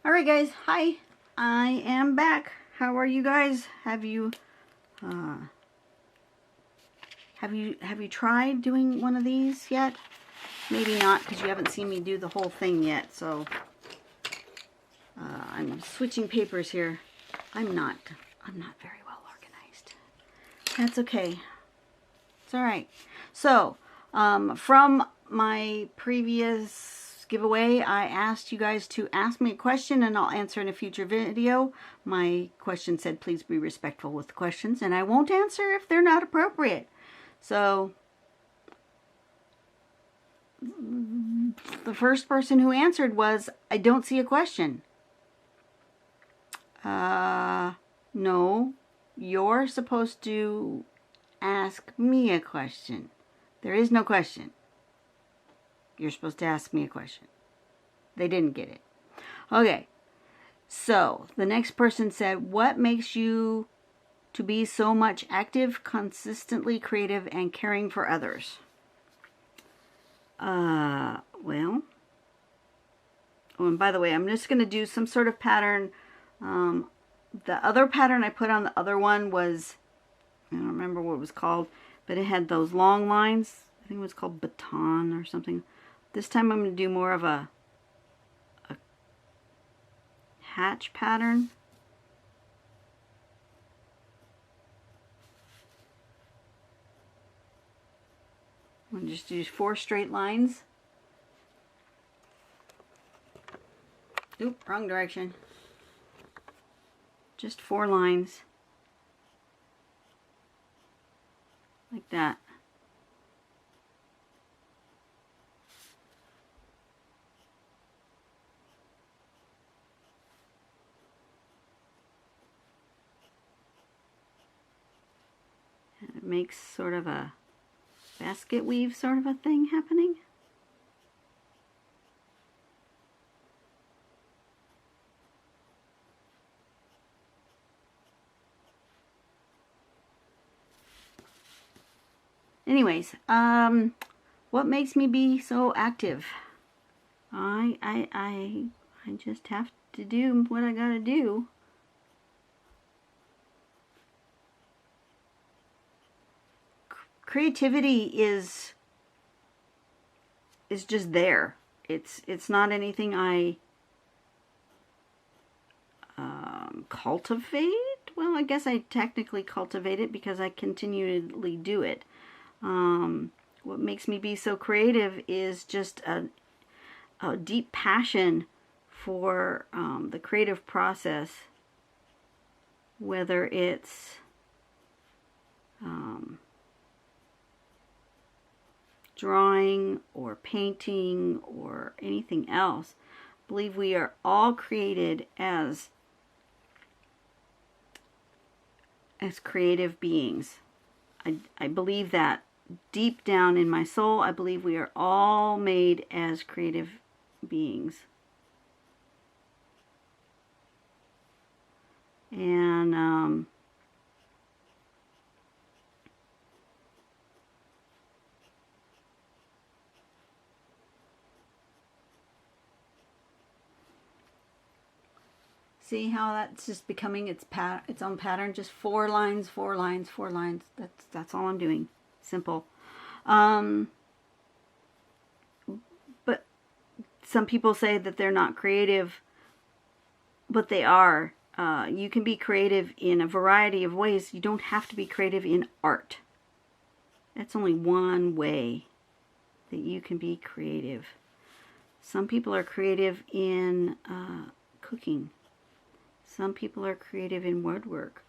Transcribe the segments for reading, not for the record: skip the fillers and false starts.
Alright guys, hi. I am back. How are you guys? Have you tried doing one of these yet? Maybe not, because you haven't seen me do the whole thing yet. So I'm switching papers here. I'm not very well organized. That's okay. It's alright. So from my previous giveaway, I asked you guys to ask me a question and I'll answer in a future video. My question said please be respectful with the questions, and I won't answer if they're not appropriate. So the first person who answered was, I don't see a question. No, you're supposed to ask me a question. There is no question. You're supposed to ask me a question. They didn't get it. Okay. So, the next person said, what makes you to be so much active, consistently creative, and caring for others? Well. Oh, and by the way, I'm just going to do some sort of pattern. The other pattern I put on the other one was, I don't remember what it was called, but it had those long lines. I think it was called baton or something. This time I'm going to do more of a hatch pattern. I'm going to just use 4 straight lines. Oop, wrong direction. Just 4 lines. Like that. And it makes sort of a basket weave sort of a thing happening. Anyways, what makes me be so active? I just have to do what I gotta do. Creativity is just there. It's not anything I cultivate. Well, I guess I technically cultivate it because I continually do it. What makes me be so creative is just a deep passion for the creative process, whether it's drawing or painting or anything else. I believe we are all created as creative beings. I believe that deep down in my soul. I believe we are all made as creative beings. And see how that's just becoming its own pattern? Just 4 lines, 4 lines, 4 lines. That's all I'm doing. Simple. But some people say that they're not creative, but they are. You can be creative in a variety of ways. You don't have to be creative in art. That's only one way that you can be creative. Some people are creative in cooking. Some people are creative in woodwork.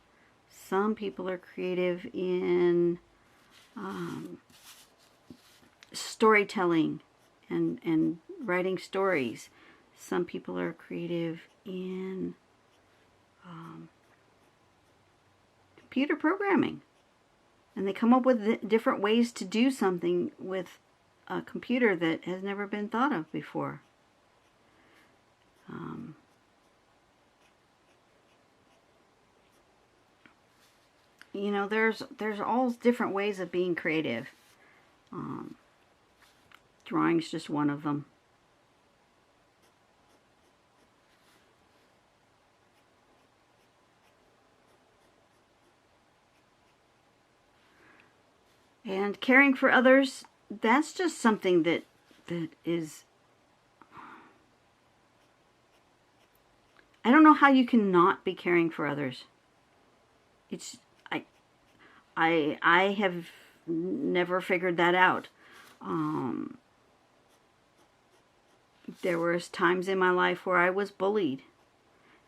Some people are creative in storytelling and writing stories. Some people are creative in computer programming. And they come up with different ways to do something with a computer that has never been thought of before. You know, there's all different ways of being creative. Drawing's just one of them. And caring for others, that's just something that is, I don't know how you can not be caring for others. It's, I have never figured that out. There was times in my life where I was bullied,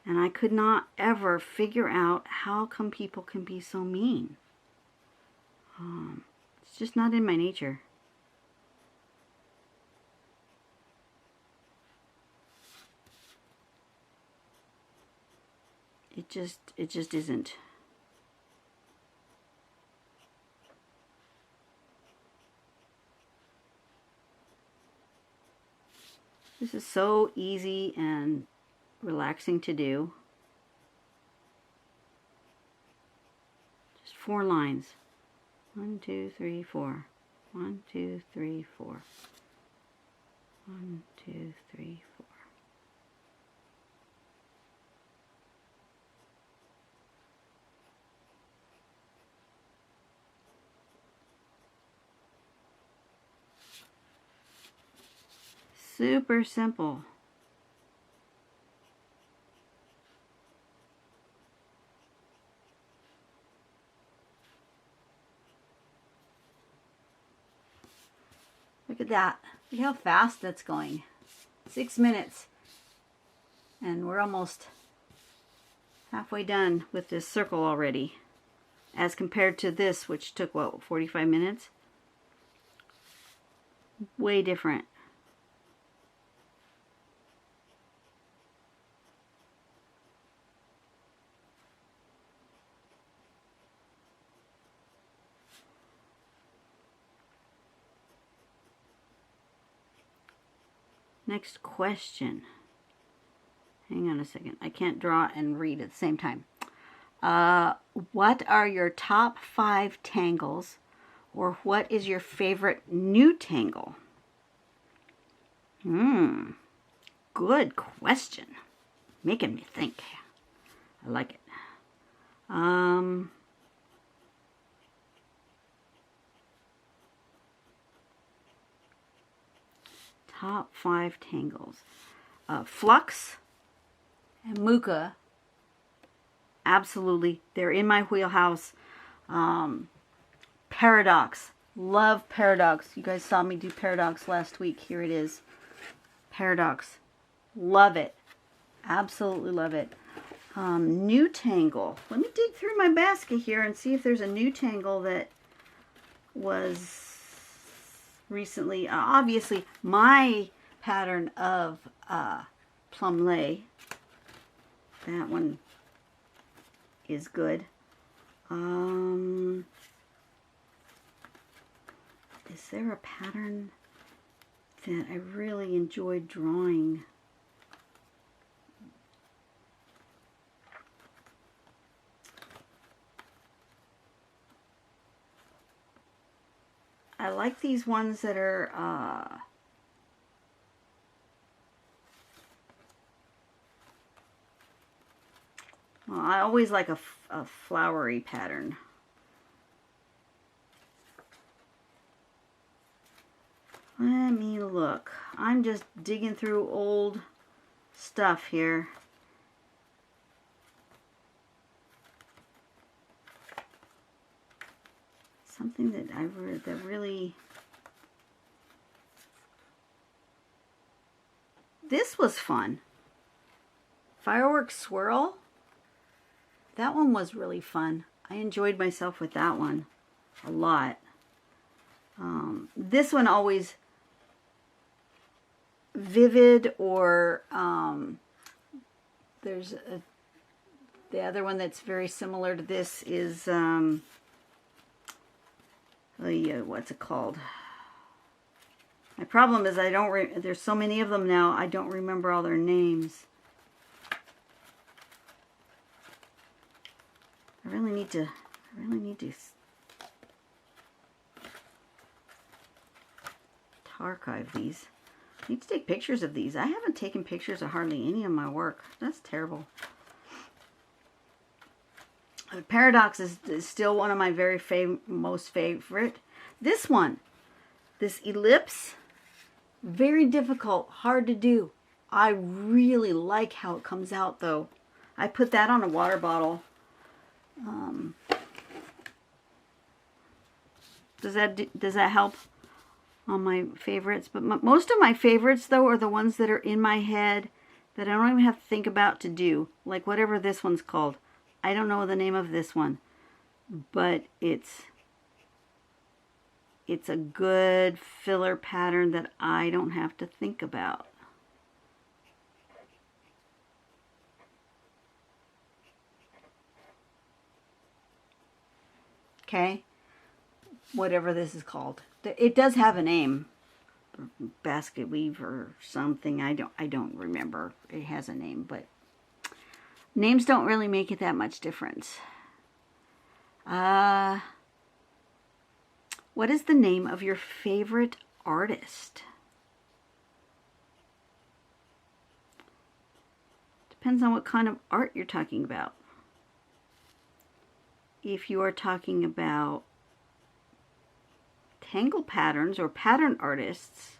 and I could not ever figure out how come people can be so mean. It's just not in my nature. It just isn't. This is so easy and relaxing to do. Just 4 lines. 1, 2, 3, 4. 1, 2, 3, 4. 1, 2, 3, 4. Super simple. Look at that. Look how fast that's going. 6 minutes. And we're almost halfway done with this circle already. As compared to this, which took, what, 45 minutes? Way different. Next question. Hang on a second. I can't draw and read at the same time. What are your top 5 tangles, or what is your favorite new tangle? Good question. Making me think. I like it. Top 5 tangles. Flux and Muka. Absolutely. They're in my wheelhouse. Paradox. Love Paradox. You guys saw me do Paradox last week. Here it is. Paradox. Love it. Absolutely love it. New tangle. Let me dig through my basket here and see if there's a new tangle that was recently. Obviously, my pattern of plum lay. That one is good. Is there a pattern that I really enjoyed drawing? I like these ones that are well, I always like a flowery pattern. Let me look. I'm just digging through old stuff here. Something that that really, this was fun. Fireworks Swirl. That one was really fun. I enjoyed myself with that one a lot. This one always vivid, or there's the other one that's very similar to this is what's it called? My problem is I don't there's so many of them now, I don't remember all their names. I really need to archive these. I need to take pictures of these. I haven't taken pictures of hardly any of my work. That's terrible. Paradox is still one of my very most favorite. This one, this ellipse, very difficult, hard to do. I really like how it comes out though. I put that on a water bottle. Does that help on my favorites? But most of my favorites though are the ones that are in my head that I don't even have to think about to do. Like whatever this one's called. I don't know the name of this one, but it's a good filler pattern that I don't have to think about. Okay, whatever this is called. It does have a name, basket weave or something. I don't remember. It has a name, but names don't really make it that much difference. What is the name of your favorite artist? Depends on what kind of art you're talking about. If you are talking about tangle patterns or pattern artists,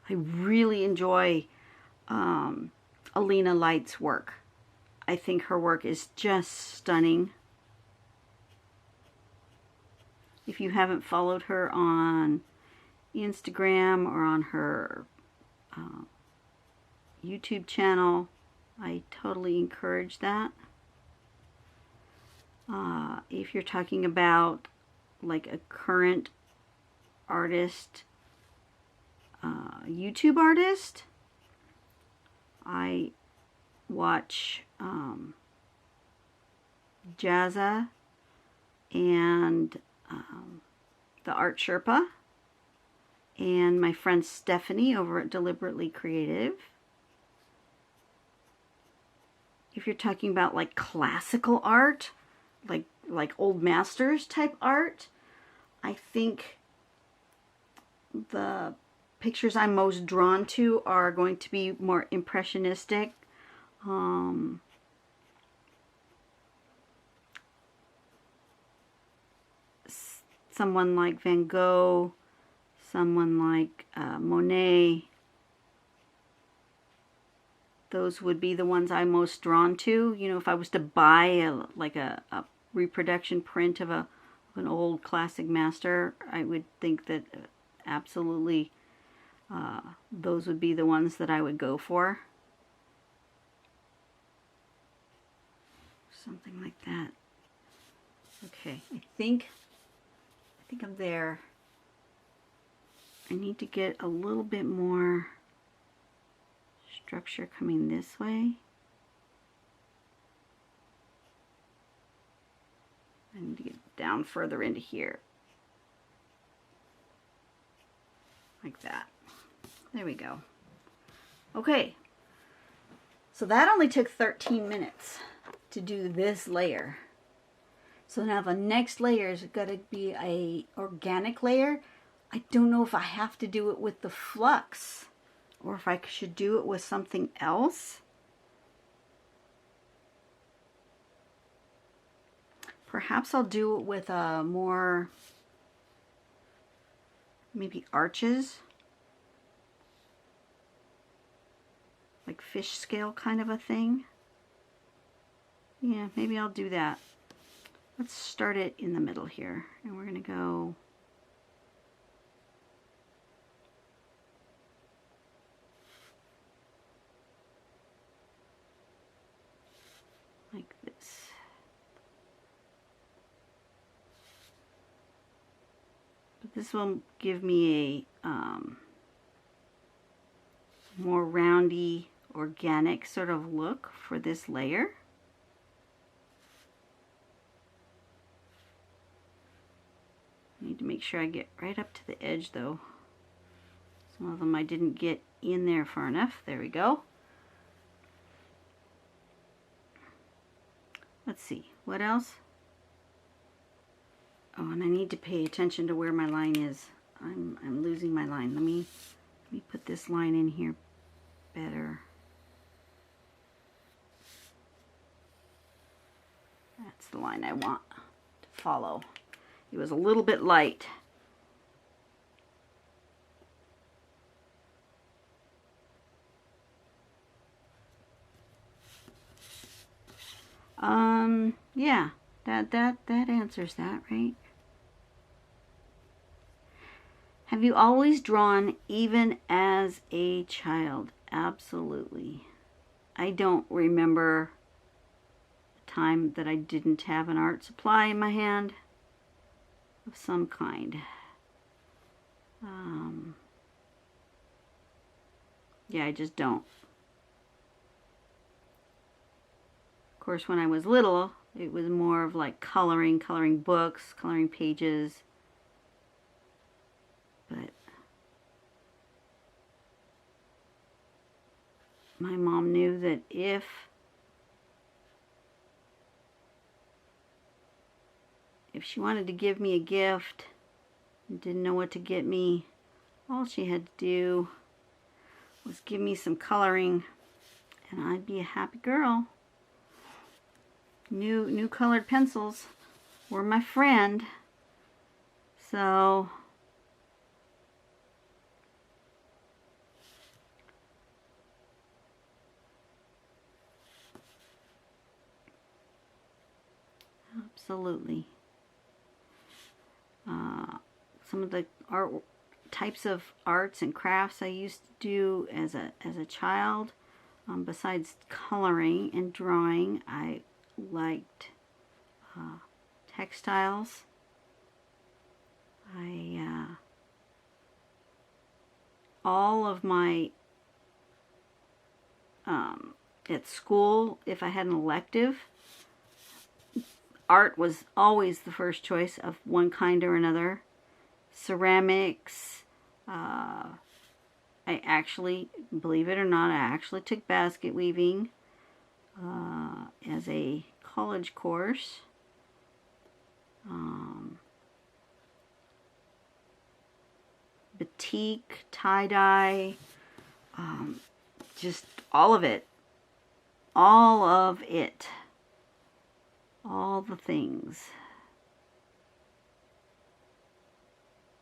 I really enjoy Alina Light's work. I think her work is just stunning. If you haven't followed her on Instagram or on her YouTube channel, I totally encourage that. If you're talking about like a current artist, YouTube artist, I watch Jazza and the Art Sherpa and my friend Stephanie over at Deliberately Creative. If you're talking about like classical art, like old masters type art, I think the pictures I'm most drawn to are going to be more impressionistic. Someone like Van Gogh, someone like Monet. Those would be the ones I'm most drawn to. You know, if I was to buy a reproduction print of an old classic master, I would think that absolutely those would be the ones that I would go for. Something like that. Okay, I think I'm there. I need to get a little bit more structure coming this way. I need to get down further into here. Like that. There we go. Okay. So that only took 13 minutes to do this layer. So now the next layer is going to be a organic layer. I don't know if I have to do it with the flux or if I should do it with something else. Perhaps I'll do it with a more, maybe arches, like fish scale kind of a thing. Yeah, maybe I'll do that. Let's start it in the middle here, and we're going to go like this. But this will give me a more roundy, organic sort of look for this layer. Need to make sure I get right up to the edge though. Some of them I didn't get in there far enough. There we go. Let's see, what else? Oh, and I need to pay attention to where my line is. I'm losing my line. Let me put this line in here better. That's the line I want to follow. It was a little bit light Yeah, that answers that, right? Have you always drawn even as a child? Absolutely. I don't remember a time that I didn't have an art supply in my hand of some kind. Yeah, I just don't. Of course, when I was little, it was more of like coloring books, coloring pages. But my mom knew that if she wanted to give me a gift and didn't know what to get me, all she had to do was give me some coloring and I'd be a happy girl. New colored pencils were my friend. So absolutely. Some of the types of arts and crafts I used to do as a child, besides coloring and drawing, I liked textiles. All of my at school, if I had an elective, art was always the first choice of one kind or another. Ceramics. I actually, believe it or not, I actually took basket weaving as a college course. Batik, tie-dye, just all of it. All of it. All the things.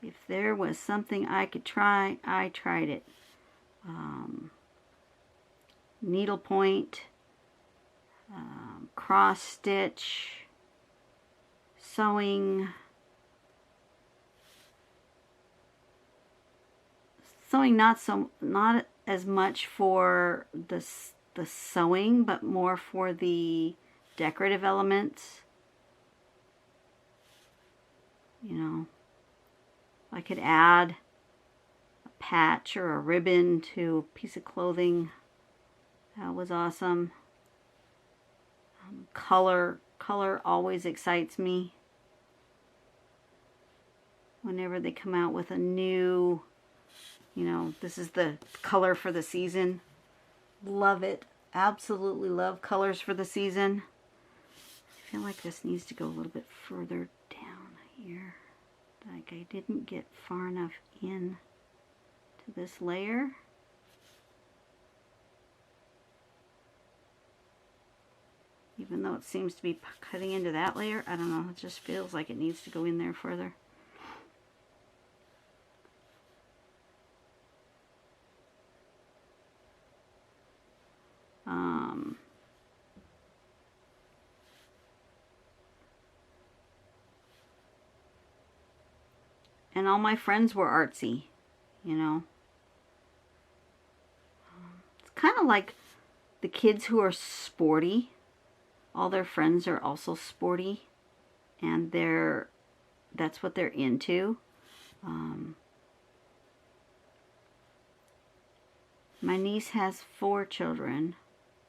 If there was something I could try, I tried it. Needlepoint, cross stitch, sewing. Sewing not as much for the sewing, but more for the decorative elements. You know, I could add a patch or a ribbon to a piece of clothing. That was awesome. Color always excites me. Whenever they come out with a new, you know, this is the color for the season. Love it. Absolutely love colors for the season. I feel like this needs to go a little bit further down here. Like I didn't get far enough in to this layer. Even though it seems to be cutting into that layer, I don't know, it just feels like it needs to go in there further. And all my friends were artsy, you know. It's kind of like the kids who are sporty. All their friends are also sporty, and that's what they're into. My niece has 4 children.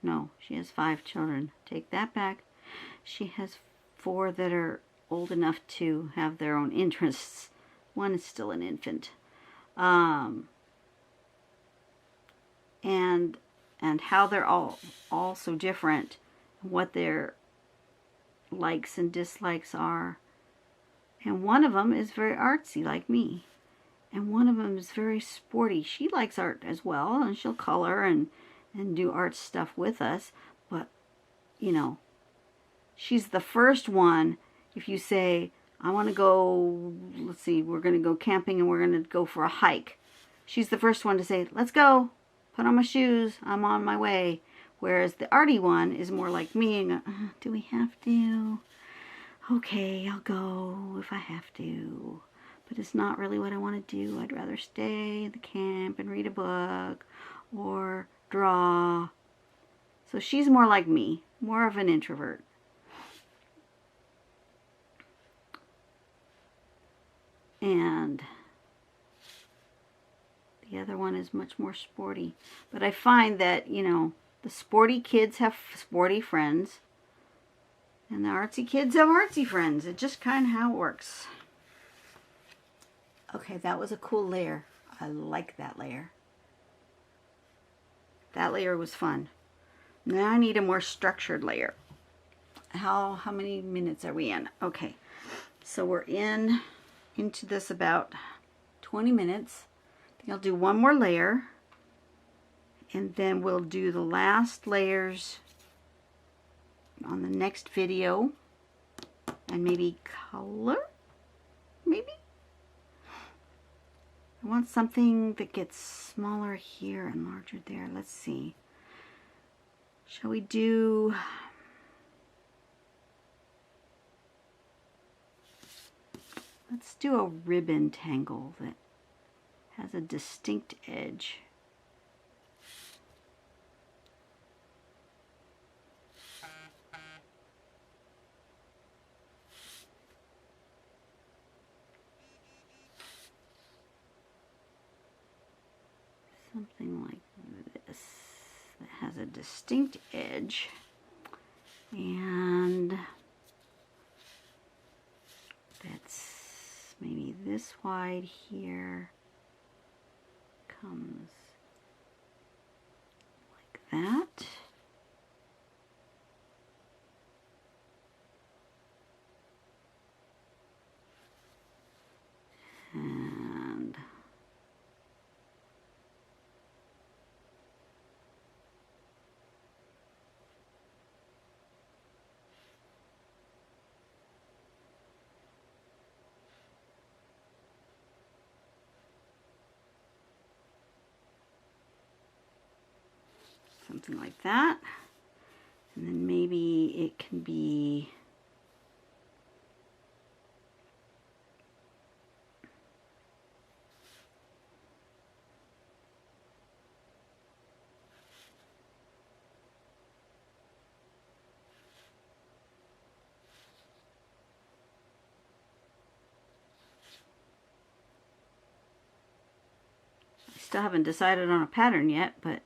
No, she has 5 children. Take that back. She has 4 that are old enough to have their own interests. One is still an infant. And how they're all so different, what their likes and dislikes are. And one of them is very artsy like me. And one of them is very sporty. She likes art as well, and she'll color and do art stuff with us. But, you know, she's the first one. If you say, I want to go, let's see, we're going to go camping and we're going to go for a hike. She's the first one to say, let's go. Put on my shoes. I'm on my way. Whereas the arty one is more like me and do we have to? Okay, I'll go if I have to. But it's not really what I want to do. I'd rather stay at the camp and read a book or draw. So she's more like me, more of an introvert. And the other one is much more sporty. But I find that, you know, the sporty kids have sporty friends. And the artsy kids have artsy friends. It's just kind of how it works. Okay, that was a cool layer. I like that layer. That layer was fun. Now I need a more structured layer. How many minutes are we in? Okay, so we're into this about 20 minutes. I think I'll do one more layer. And then we'll do the last layers on the next video. And maybe color? Maybe? I want something that gets smaller here and larger there. Let's see. Shall we do... Let's do a ribbon tangle that has a distinct edge. Something like this that has a distinct edge, and that's maybe this wide here, comes like that. And something like that. And then maybe it can be I still haven't decided on a pattern yet, but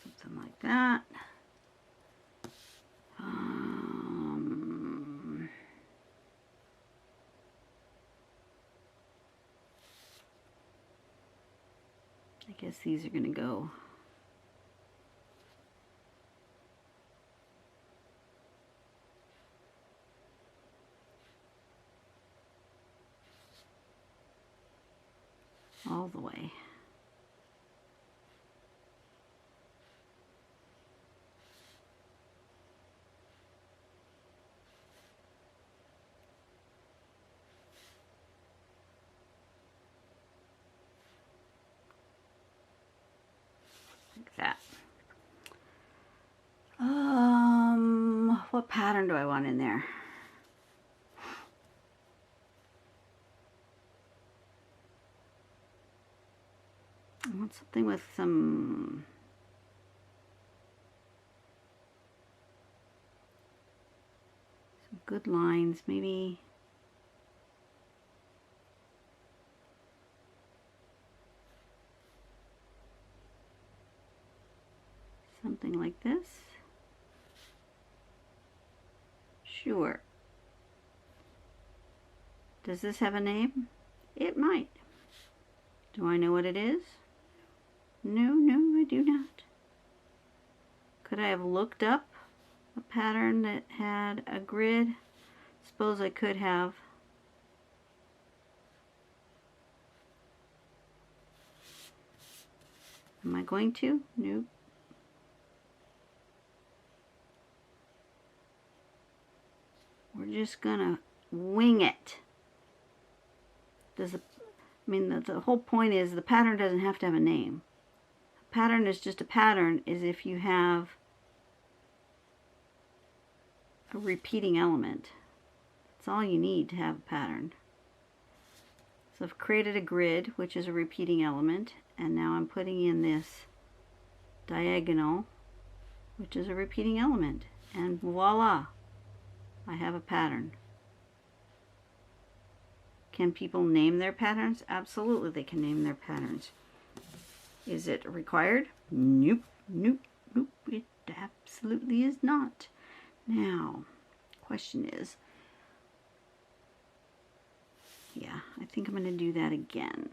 something like that. I guess these are going to go all the way. Like that. What pattern do I want in there? I want something with some good lines, maybe something like this. Sure. Does this have a name? It might. Do I know what it is? No, I do not. Could I have looked up a pattern that had a grid? Suppose I could have. Am I going to? Nope. just gonna wing it. The whole point is the pattern doesn't have to have a name. A pattern is just a pattern is if you have a repeating element. That's all you need to have a pattern. So I've created a grid, which is a repeating element, and now I'm putting in this diagonal, which is a repeating element, and voila, I have a pattern. Can people name their patterns? Absolutely, they can name their patterns. Is it required? Nope, nope, nope, it absolutely is not. Now, question is, yeah, I think I'm going to do that again.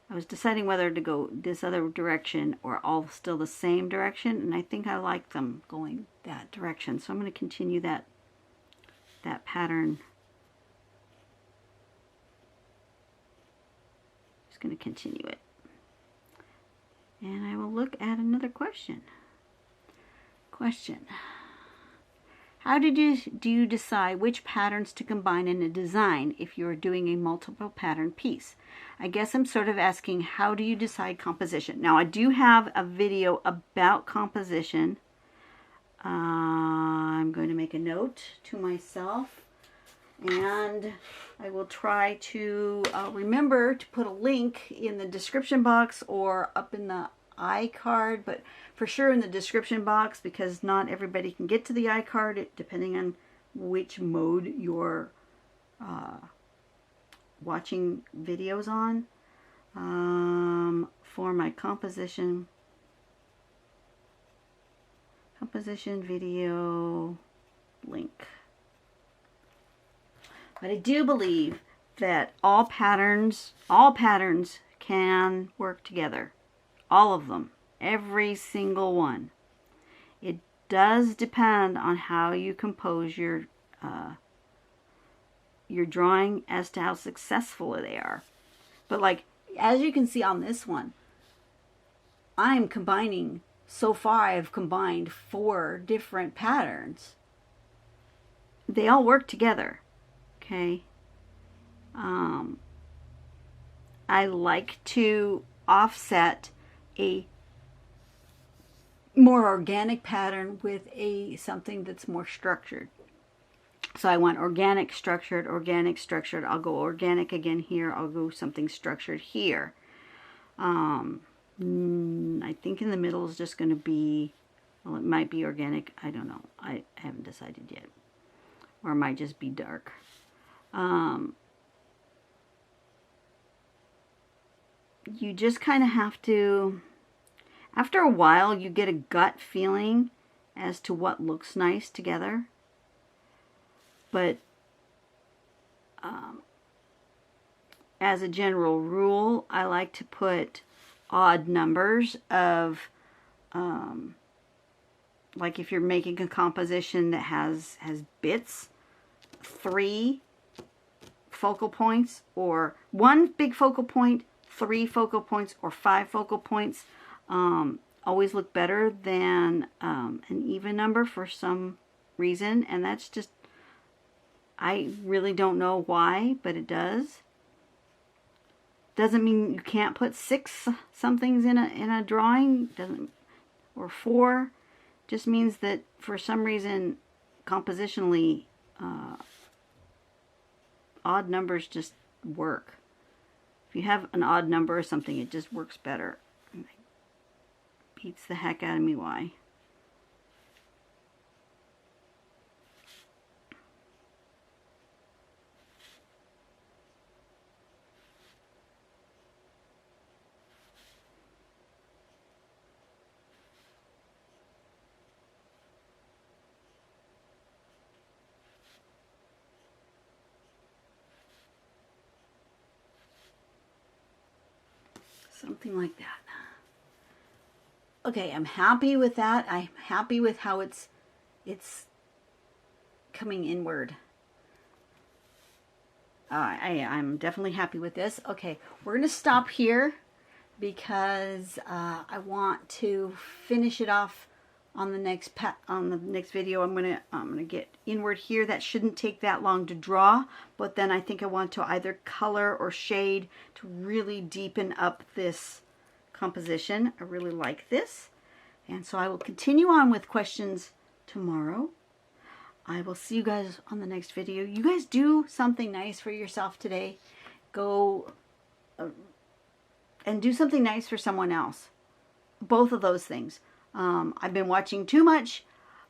I was deciding whether to go this other direction or all still the same direction, and I think I like them going that direction. So I'm going to continue that pattern. Just going to continue it. And I will look at another question. How do you decide which patterns to combine in a design if you are doing a multiple pattern piece? I guess I'm sort of asking, how do you decide composition? Now, I do have a video about composition. I'm going to make a note to myself, and I will try to remember to put a link in the description box or up in the iCard, but for sure in the description box, because not everybody can get to the iCard depending on which mode you're watching videos on. For my composition video link. But I do believe that all patterns can work together. All of them. Every single one. It does depend on how you compose your drawing as to how successful they are. But like, as you can see on this one, I'm combining, so far I've combined 4 different patterns. They all work together. Okay. I like to offset a more organic pattern with something that's more structured. So I want organic, structured. I'll go organic again here. I'll go something structured here. I think in the middle is just going to be, well, it might be organic. I don't know. I haven't decided yet. Or it might just be dark. You just kind of have to, after a while, you get a gut feeling as to what looks nice together. But as a general rule, I like to put odd numbers of, like if you're making a composition that has bits, 3 focal points, or 1 big focal point, 3 focal points, or 5 focal points, always look better than an even number for some reason. And that's just, I really don't know why, but it does. Doesn't mean you can't put 6 somethings in a drawing, or 4. Just means that for some reason, compositionally, odd numbers just work. If you have an odd number or something, it just works better. It beats the heck out of me why. Something like that. Okay, I'm happy with that. I'm happy with how it's coming inward. I'm definitely happy with this. Okay, we're going to stop here because I want to finish it off on the next video. I'm gonna get inward here. That shouldn't take that long to draw, but then I think I want to either color or shade to really deepen up this composition. I really like this, and so I will continue on with questions tomorrow. I will see you guys on the next video. You guys do something nice for yourself today. Go and do something nice for someone else. Both of those things. I've been watching too much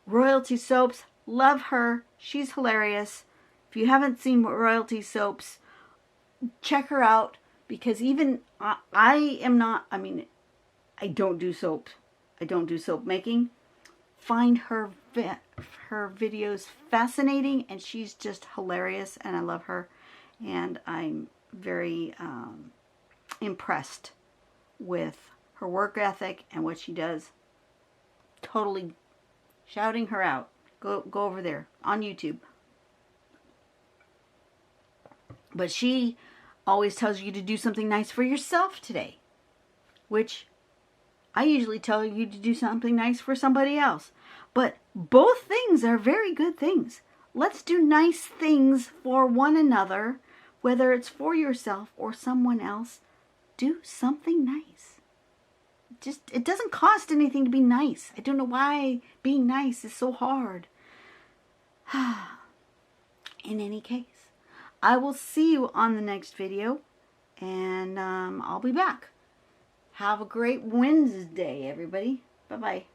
Royalty Soaps. Love her. She's hilarious. If you haven't seen Royalty Soaps, check her out, because even I am not, I mean, I don't do soap. I don't do soap making. Find her videos fascinating, and she's just hilarious, and I love her, and I'm very impressed with her work ethic and what she does. Totally shouting her out. Go over there on YouTube. But she always tells you to do something nice for yourself today, which I usually tell you to do something nice for somebody else. But both things are very good things. Let's do nice things for one another, whether it's for yourself or someone else. Do something nice. Just, it doesn't cost anything to be nice. I don't know why being nice is so hard. In any case, I will see you on the next video, and I'll be back. Have a great Wednesday, everybody. Bye-bye.